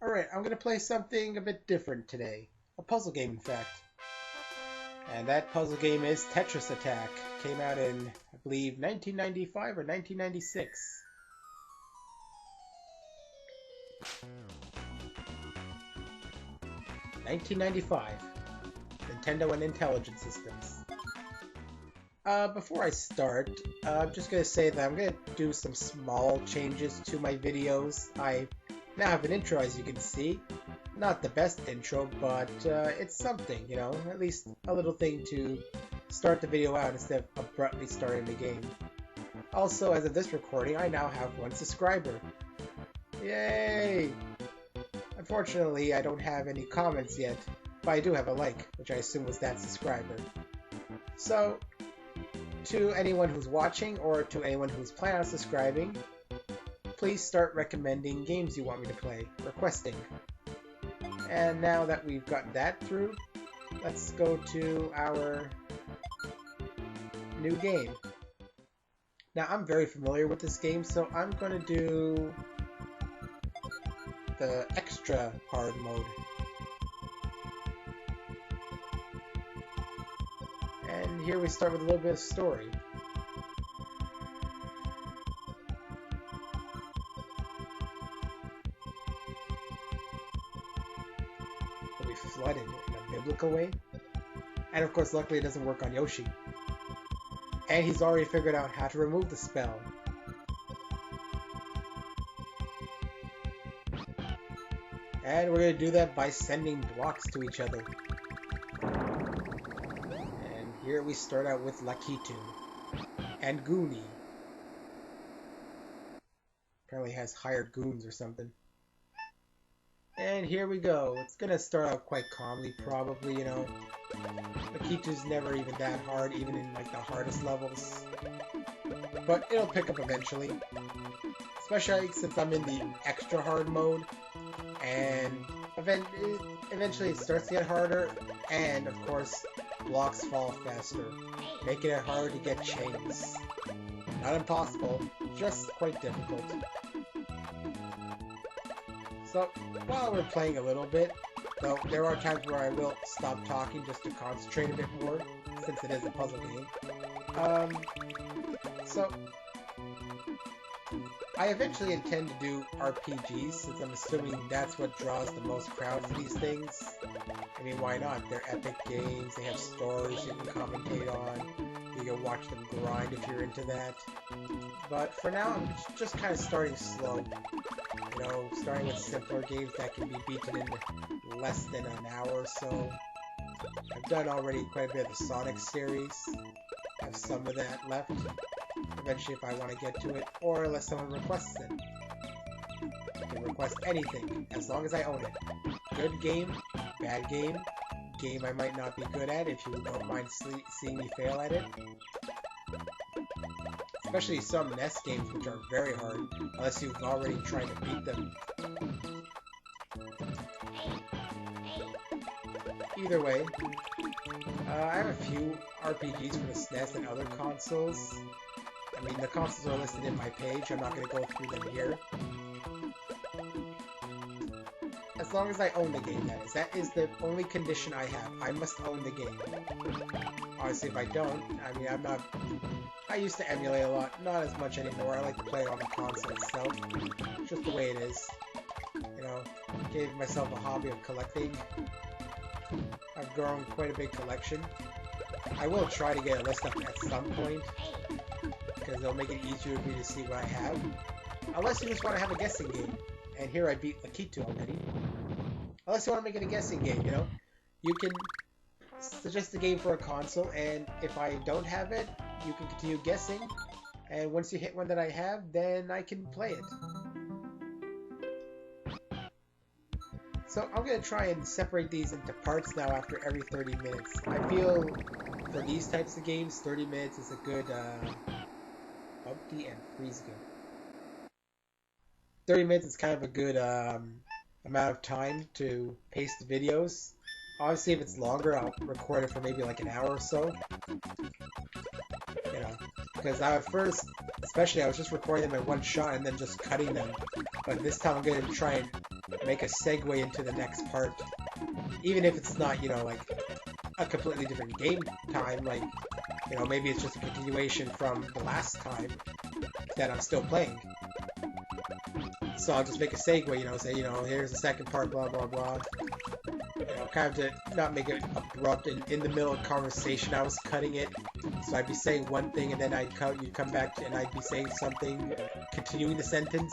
Alright, I'm gonna play something a bit different today. A puzzle game, in fact. And that puzzle game is Tetris Attack. Came out in, I believe, 1995 or 1996. $1995. Nintendo and Intelligent Systems. Before I start, I'm just gonna say that I'm gonna do some small changes to my videos. I now have an intro, as you can see. Not the best intro, but it's something, you know, at least a little thing to start the video out instead of abruptly starting the game. Also, as of this recording, I now have 1 subscriber. Yay! Unfortunately, I don't have any comments yet, but I do have a like, which I assume was that subscriber. So, to anyone who's watching, or to anyone who's planning on subscribing, please start recommending games you want me to play, requesting. And now that we've got that through, let's go to our new game. Now, I'm very familiar with this game, so I'm going to do the extra hard mode. And here we start with a little bit of story. We'll be flooded in a biblical way. And of course, luckily it doesn't work on Yoshi. And he's already figured out how to remove the spell. And we're going to do that by sending blocks to each other. And here we start out with Lakitu and Goonie. Apparently has hired goons or something. And here we go. It's going to start out quite calmly, probably, you know. Lakitu's never even that hard, even in like the hardest levels. But it'll pick up eventually. Especially since I'm in the extra hard mode. And eventually it starts to get harder, and of course, blocks fall faster, making it hard to get chains. Not impossible, just quite difficult. So, while we're playing a little bit, though there are times where I will stop talking just to concentrate a bit more, since it is a puzzle game. So, I eventually intend to do RPGs, since I'm assuming that's what draws the most crowd for these things. I mean, why not? They're epic games, they have stories you can commentate on, you can watch them grind if you're into that. But for now, I'm just kind of starting slow. You know, starting with simpler games that can be beaten in less than an hour or so. I've done already quite a bit of the Sonic series. I have some of that left. Eventually, if I want to get to it, or unless someone requests it. I can request anything, as long as I own it. Good game, bad game, game I might not be good at if you don't mind seeing me fail at it. Especially some NES games, which are very hard, unless you've already tried to beat them. Either way, I have a few RPGs for the SNES and other consoles. I mean, the consoles are listed in my page, I'm not going to go through them here. As long as I own the game, that is. That is the only condition I have. I must own the game. Obviously, if I don't, I mean, I used to emulate a lot, not as much anymore. I like to play it on the console itself. Just the way it is. You know, gave myself a hobby of collecting. I've grown quite a big collection. I will try to get a list up at some point, because it'll make it easier for me to see what I have. Unless you just want to have a guessing game. And here I beat Lakitu already. Unless you want to make it a guessing game, you know? You can suggest a game for a console, and if I don't have it, you can continue guessing. And once you hit one that I have, then I can play it. So I'm going to try and separate these into parts now after every 30 minutes. I feel for these types of games, 30 minutes is a good, Bumpty and freeze good. 30 minutes is kind of a good amount of time to pace the videos. Obviously, if it's longer, I'll record it for maybe like an hour or so. You know, because at first, especially, I was just recording them in one shot and then just cutting them But this time I'm going to try and make a segue into the next part. Even if it's not, you know, like a completely different game time, like, you know, maybe it's just a continuation from the last time that I'm still playing. So I'll just make a segue, you know, say, you know, here's the second part, blah, blah, blah. You know, kind of to not make it abrupt in the middle of conversation. I was cutting it, so I'd be saying one thing and then you'd come back and I'd be saying something, continuing the sentence.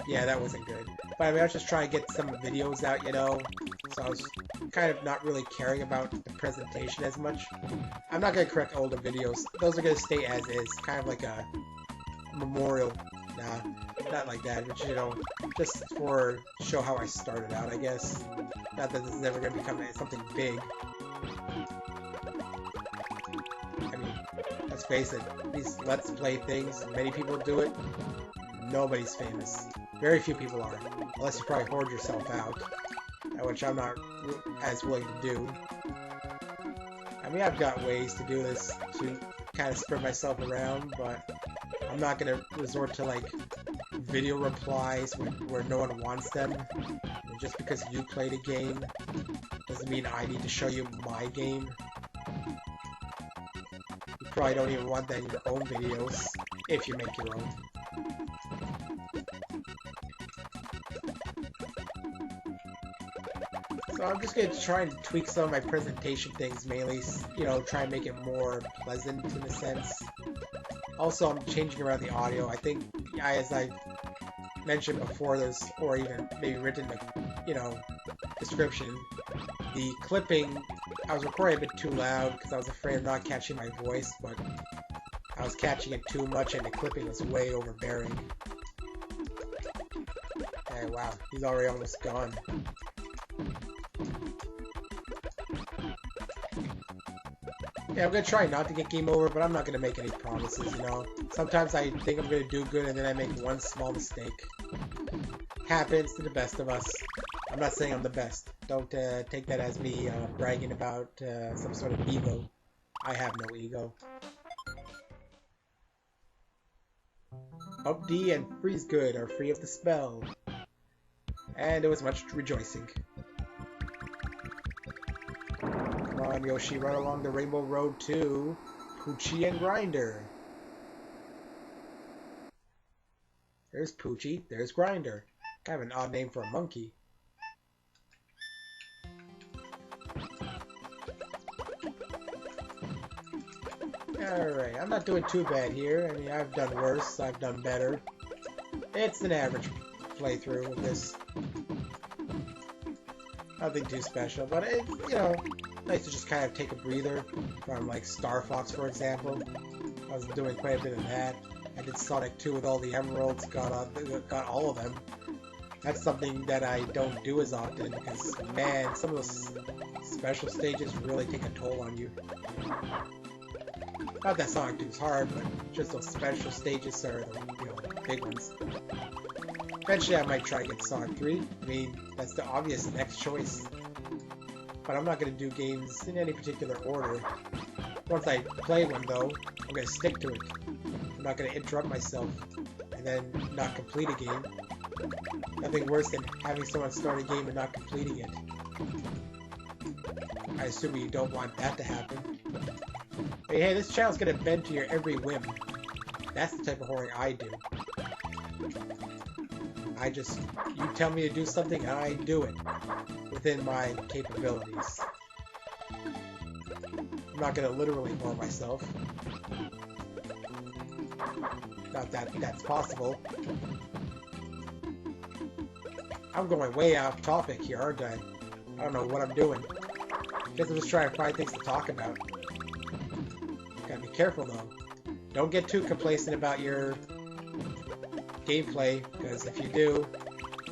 Yeah, that wasn't good. But I mean, I was just trying to get some videos out, you know, so I was kind of not really caring about the presentation as much. I'm not going to correct older videos. Those are going to stay as is, kind of like a memorial. Nah, not like that, but you know, just for show how I started out, I guess. Not that this is ever going to become something big. I mean, let's face it, these Let's Play things, many people do it. Nobody's famous. Very few people are, unless you probably hoard yourself out, which I'm not as willing to do. I mean, I've got ways to do this to kind of spread myself around, but I'm not going to resort to, like, video replies where no one wants them. And just because you played a game doesn't mean I need to show you my game. You probably don't even want that in your own videos, if you make your own. So I'm just going to try and tweak some of my presentation things, mainly, you know, try and make it more pleasant in a sense. Also, I'm changing around the audio. I think, as I mentioned before, or even maybe written in the, you know, description, the clipping, I was recording a bit too loud because I was afraid of not catching my voice, but I was catching it too much and the clipping was way overbearing. Hey, wow, he's already almost gone. Yeah, I'm going to try not to get game over, but I'm not going to make any promises, you know. Sometimes I think I'm going to do good and then I make one small mistake. Happens to the best of us. I'm not saying I'm the best. Don't take that as me bragging about some sort of ego. I have no ego. Up D and Freeze Good are free of the spell. And there was much rejoicing. Come on, Yoshi, run along the Rainbow Road to Poochie and Grinder. There's Poochie, there's Grinder. Kind of an odd name for a monkey. Alright, I'm not doing too bad here. I mean, I've done worse, I've done better. It's an average playthrough of this. Nothing too special, but it, you know, nice to just kind of take a breather from, like, Star Fox, for example. I was doing quite a bit of that. I did Sonic 2 with all the emeralds, got all of them. That's something that I don't do as often, because, man, some of those special stages really take a toll on you. Not that Sonic 2 is hard, but just those special stages are the, you know, big ones. Eventually I might try to get Sonic 3. I mean, that's the obvious next choice. But I'm not going to do games in any particular order. Once I play one, though, I'm going to stick to it. I'm not going to interrupt myself and then not complete a game. Nothing worse than having someone start a game and not completing it. I assume you don't want that to happen. Hey, this channel's going to bend to your every whim. That's the type of whoring I do. You tell me to do something, and I do it within my capabilities. I'm not going to literally whore myself. Not that that's possible. I'm going way off topic here, aren't I? I don't know what I'm doing. Guess I'm just trying to find things to talk about. Gotta be careful, though. Don't get too complacent about your gameplay, because if you do,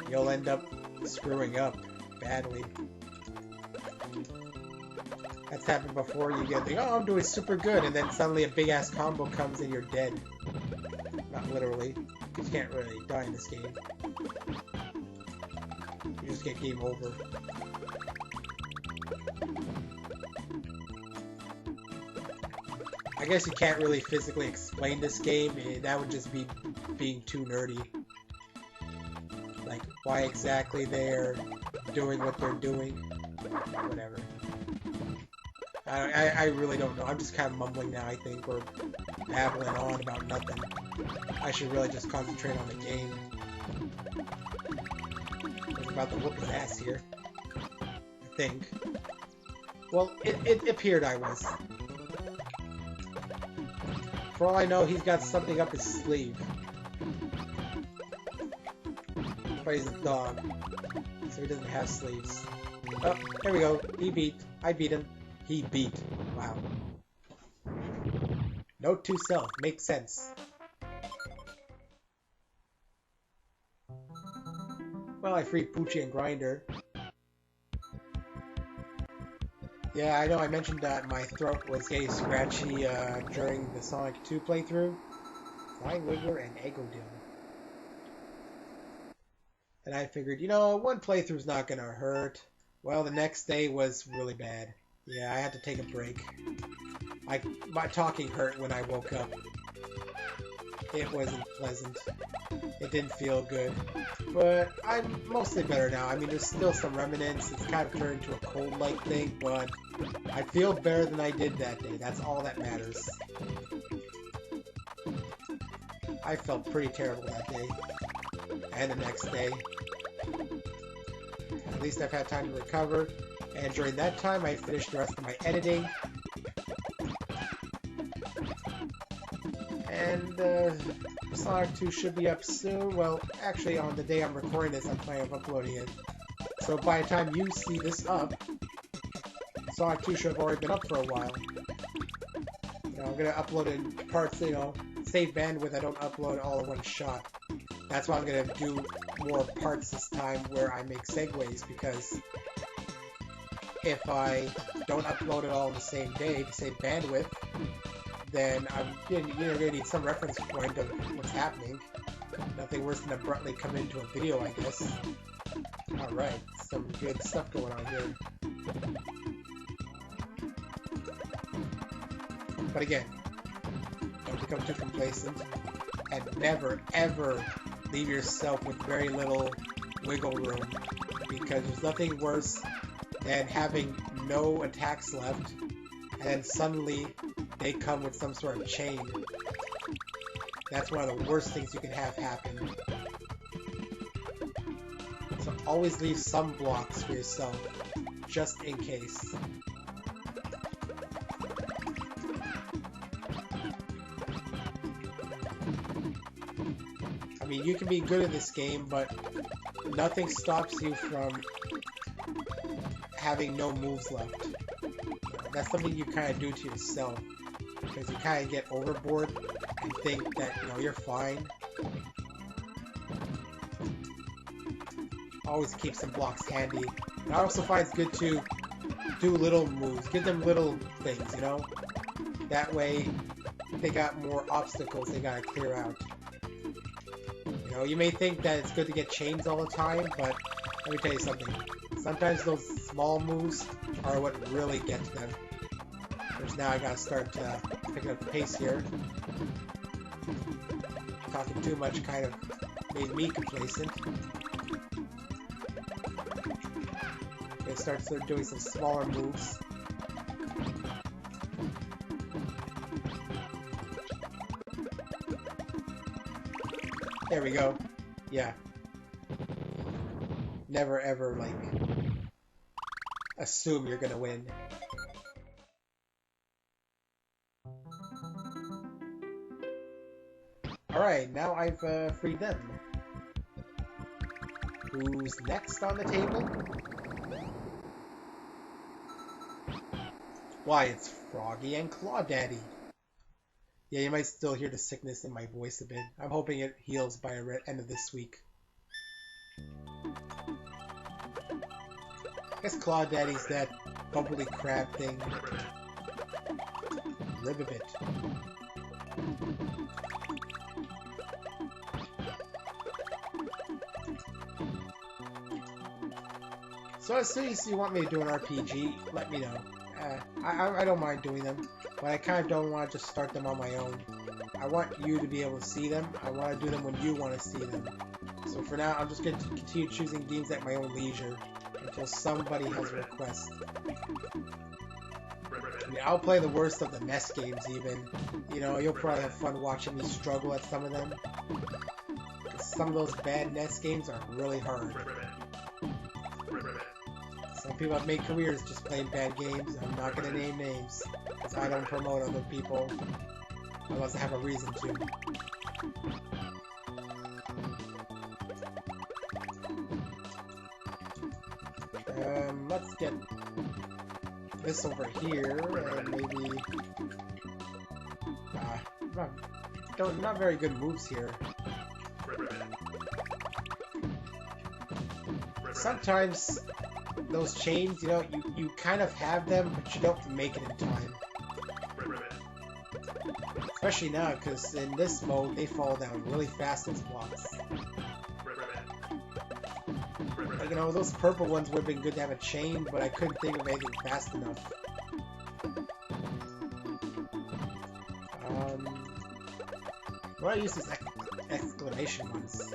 you'll end up screwing up badly. That's happened before. You get the, oh, I'm doing super good, and then suddenly a big ass combo comes and you're dead. Not literally. You can't really die in this game. You just get game over. I guess you can't really physically explain this game. That would just be being too nerdy. why exactly they're doing what they're doing. Whatever. I really don't know. I'm just kind of mumbling now, I think, or babbling on about nothing. I should really just concentrate on the game. I'm about to whoop his ass here. I think. Well, it appeared I was. For all I know, he's got something up his sleeve. But he's a dog, so he doesn't have sleeves. Oh, there we go. He beat. I beat him. He beat. Wow. Note to self. Makes sense. Well, I freed Poochie and Grinder. Yeah, I know I mentioned that my throat was getting scratchy during the Sonic 2 playthrough. Flying Wiggler and Eggodil. And I figured, you know, one playthrough's not gonna hurt. Well, the next day was really bad. Yeah, I had to take a break. My talking hurt when I woke up. It wasn't pleasant. It didn't feel good. But I'm mostly better now. I mean, there's still some remnants. It's kind of turned into a cold-like thing, but I feel better than I did that day. That's all that matters. I felt pretty terrible that day. And the next day. At least I've had time to recover. And during that time, I finished the rest of my editing. And Sonic 2 should be up soon. Well, actually, on the day I'm recording this, I'm planning on uploading it. So by the time you see this up, Sonic 2 should have already been up for a while. You know, I'm gonna upload it in parts, you know, save bandwidth. I don't upload all in one shot. That's why I'm gonna do more parts this time where I make segues, because if I don't upload it all the same day to save bandwidth, then I'm gonna need some reference point of what's happening. Nothing worse than abruptly come into a video, I guess. Alright, some good stuff going on here. But again, don't become too complacent, and never, ever leave yourself with very little wiggle room, because there's nothing worse than having no attacks left, and then suddenly they come with some sort of chain. That's one of the worst things you can have happen. So always leave some blocks for yourself, just in case. I mean, you can be good at this game, but nothing stops you from having no moves left. That's something you kind of do to yourself, because you kind of get overboard and think that, you know, you're fine. Always keep some blocks handy. And I also find it's good to do little moves, give them little things, you know? That way, they got more obstacles they gotta clear out. You know, you may think that it's good to get chains all the time, but let me tell you something. Sometimes those small moves are what really gets them. Which now I gotta start picking up the pace here. Talking too much kind of made me complacent. Okay, start doing some smaller moves. There we go. Yeah. Never ever, like, assume you're gonna win. Alright, now I've freed them. Who's next on the table? Why, it's Froggy and Claw Daddy. Yeah, you might still hear the sickness in my voice a bit. I'm hoping it heals by the end of this week. I guess Claw Daddy's that bubbly crab thing. Ribbit. So as soon as you want me to do an RPG, let me know. I don't mind doing them, but I kind of don't want to just start them on my own. I want you to be able to see them. I want to do them when you want to see them. So So for now, I'm just going to continue choosing games at my own leisure until somebody has a request. I mean, I'll play the worst of the NES games even. You know, you'll probably have fun watching me struggle at some of them. Some of those bad NES games are really hard. Some people have made careers just playing bad games. I'm not going to name names, because I don't promote other people unless I have a reason to. Let's get this over here, and maybe... not very good moves here. Sometimes those chains, you know, you kind of have them, but you don't make it in time. Especially now, because in this mode, they fall down really fast as blocks. Like, you know, those purple ones would have been good to have a chain, but I couldn't think of anything fast enough. What I use is exclamation ones.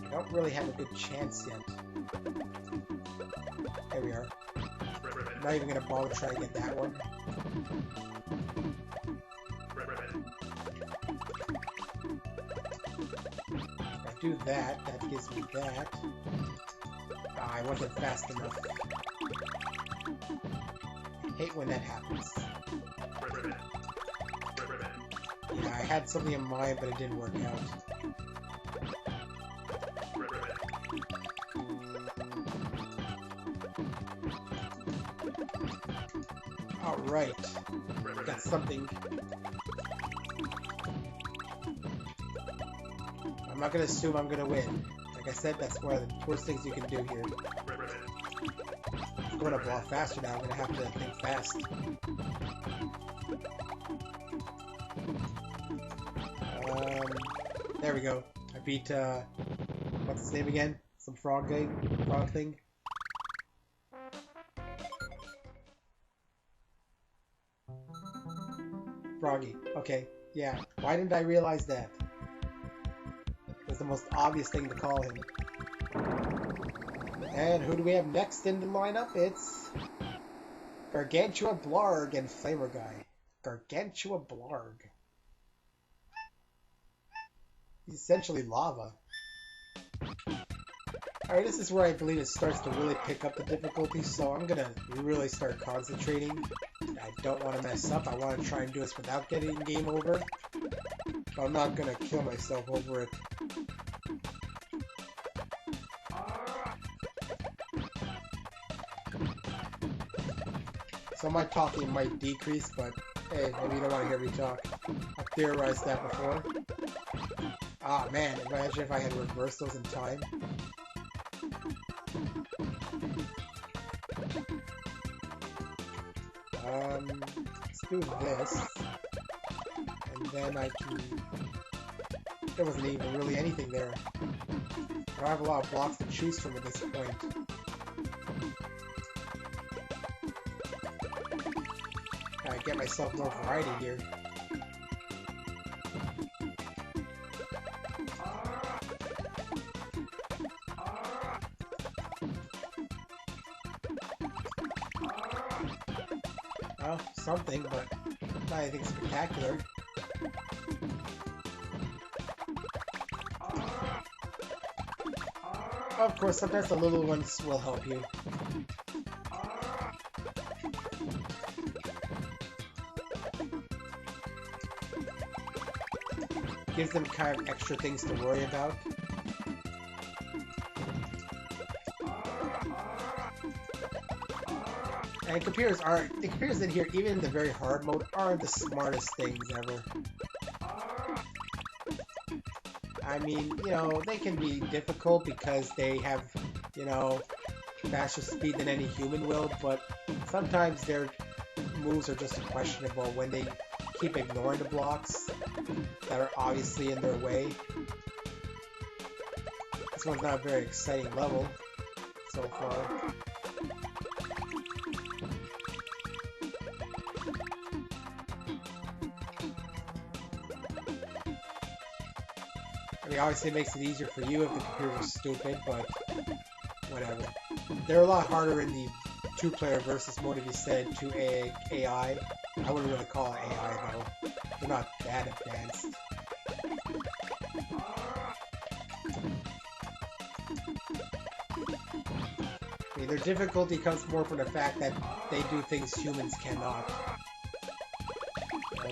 I don't really have a good chance yet. There we are. I'm not even gonna bother trying to get that one. If I do that, that gives me that. Ah, I wasn't fast enough. I hate when that happens. Yeah, I had something in mind, but it didn't work out. Alright. Got something. I'm not gonna assume I'm gonna win. Like I said, that's one of the worst things you can do here. I'm going a lot faster now, I'm gonna have to think fast. There we go. I beat, what's his name again? Some frog thing? Froggy. Okay, yeah. Why didn't I realize that? It was the most obvious thing to call him. And who do we have next in the lineup? It's Gargantua Blarg and Flavor Guy. Gargantua Blarg. He's essentially lava. Alright, this is where I believe it starts to really pick up the difficulty, so I'm gonna really start concentrating. I don't want to mess up. I want to try and do this without getting game over. But I'm not gonna kill myself over it. So my talking might decrease, but hey, maybe you don't want to hear me talk. I've theorized that before. Ah man, imagine if I had reversed those in time. Let's do this. And then I can... There wasn't even really anything there. I don't have a lot of blocks to choose from at this point. Gotta get myself more variety here. Well, something, but not anything spectacular. Of course, sometimes the little ones will help you. Gives them kind of extra things to worry about. And computers in here, even in the very hard mode, aren't the smartest things ever. I mean, you know, they can be difficult because they have, you know, faster speed than any human will, but sometimes their moves are just questionable when they keep ignoring the blocks that are obviously in their way. This one's not a very exciting level so far. mean, obviously it makes it easier for you if the computer's stupid, but whatever. They're a lot harder in the two-player versus mode if you said 2 AI. I wouldn't really call it AI though. They're not that advanced. I mean, their difficulty comes more from the fact that they do things humans cannot.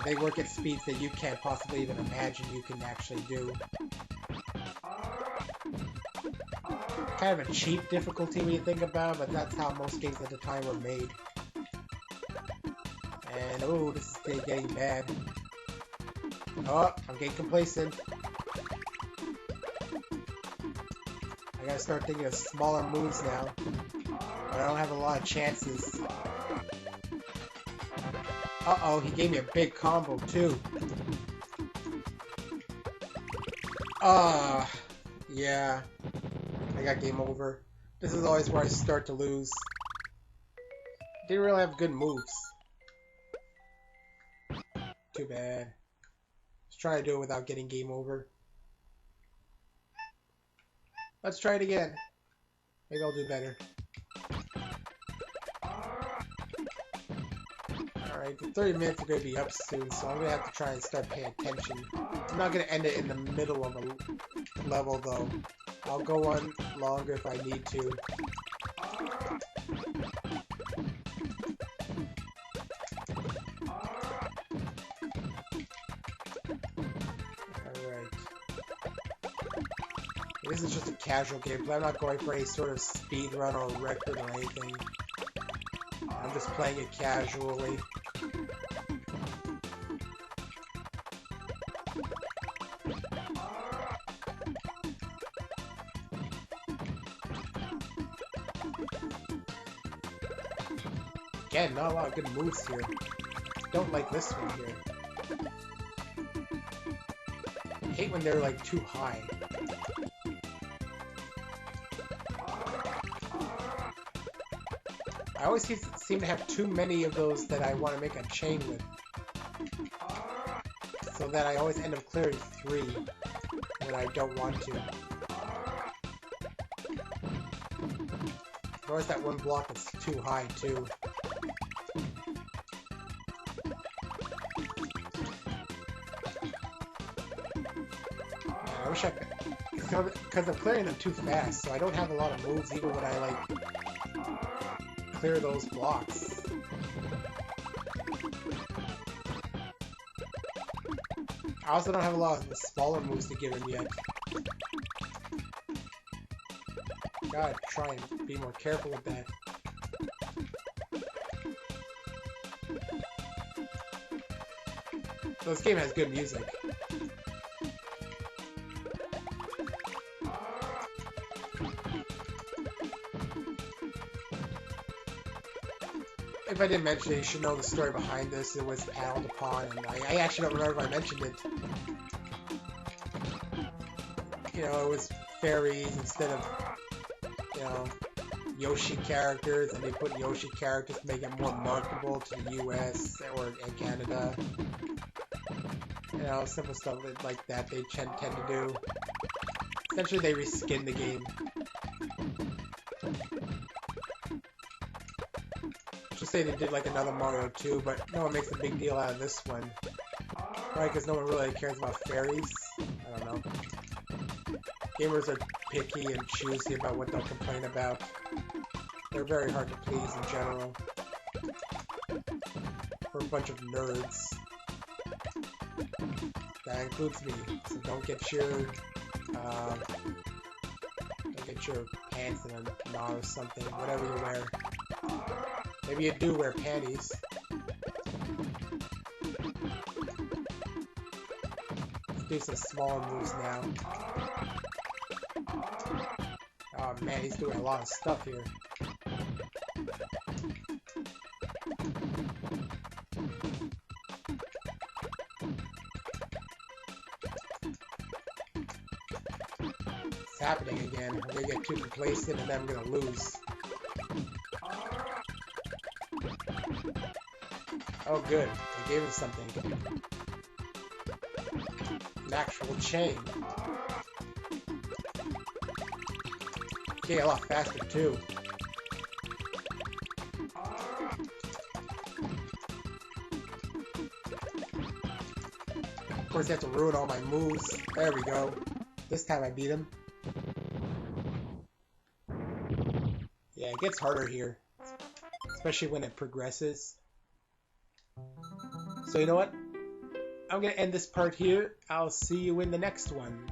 They work at speeds that you can't possibly even imagine you can actually do. Kind of a cheap difficulty when you think about it, but that's how most games at the time were made. And oh, this is getting bad. Oh, I'm getting complacent. I gotta start thinking of smaller moves now. But I don't have a lot of chances. Uh-oh, he gave me a big combo too. Yeah. I got game over. This is always where I start to lose. Didn't really have good moves. Too bad. Let's try to do it without getting game over. Let's try it again. Maybe I'll do better. Alright, the 30 minutes are going to be up soon, so I'm going to have to try and start paying attention. I'm not going to end it in the middle of a level, though. I'll go on longer if I need to. Alright. This is just a casual gameplay. I'm not going for any sort of speed run or record or anything. I'm just playing it casually. Again, not a lot of good moves here. Don't like this one here. I hate when they're like too high. I always seem to have too many of those that I want to make a chain with. So that I always end up clearing 3 when I don't want to. There's always that one block that's too high too. I wish I could, because I'm clearing them too fast, so I don't have a lot of moves even when I like clear those blocks. I also don't have a lot of the smaller moves to give him yet. Gotta try and be more careful with that. This game has good music. If I didn't mention it, you should know the story behind this. It was paneled upon, and I actually don't remember if I mentioned it. You know, it was fairies instead of, you know, Yoshi characters, and they put Yoshi characters to make it more marketable to the US and Canada. You know, simple stuff like that they tend to do. Essentially, they reskin the game. Just say they did like another Mario 2, but no one makes a big deal out of this one. Right, because no one really cares about fairies. I don't know. Gamers are picky and choosy about what they'll complain about. They're very hard to please in general. We're a bunch of nerds. That includes me. So don't get your pants in a knot or something. Whatever you wear. Maybe you do wear panties. Let's do some smaller moves now. Oh man, he's doing a lot of stuff here. It's happening again. I'm gonna get too complacent and then I'm gonna lose. Oh good, I gave him something. An actual chain. okay a lot faster too. Of course, you have to ruin all my moves. There we go. This time I beat him. Yeah, it gets harder here. Especially when it progresses. So you know what? I'm going to end this part here. I'll see you in the next one.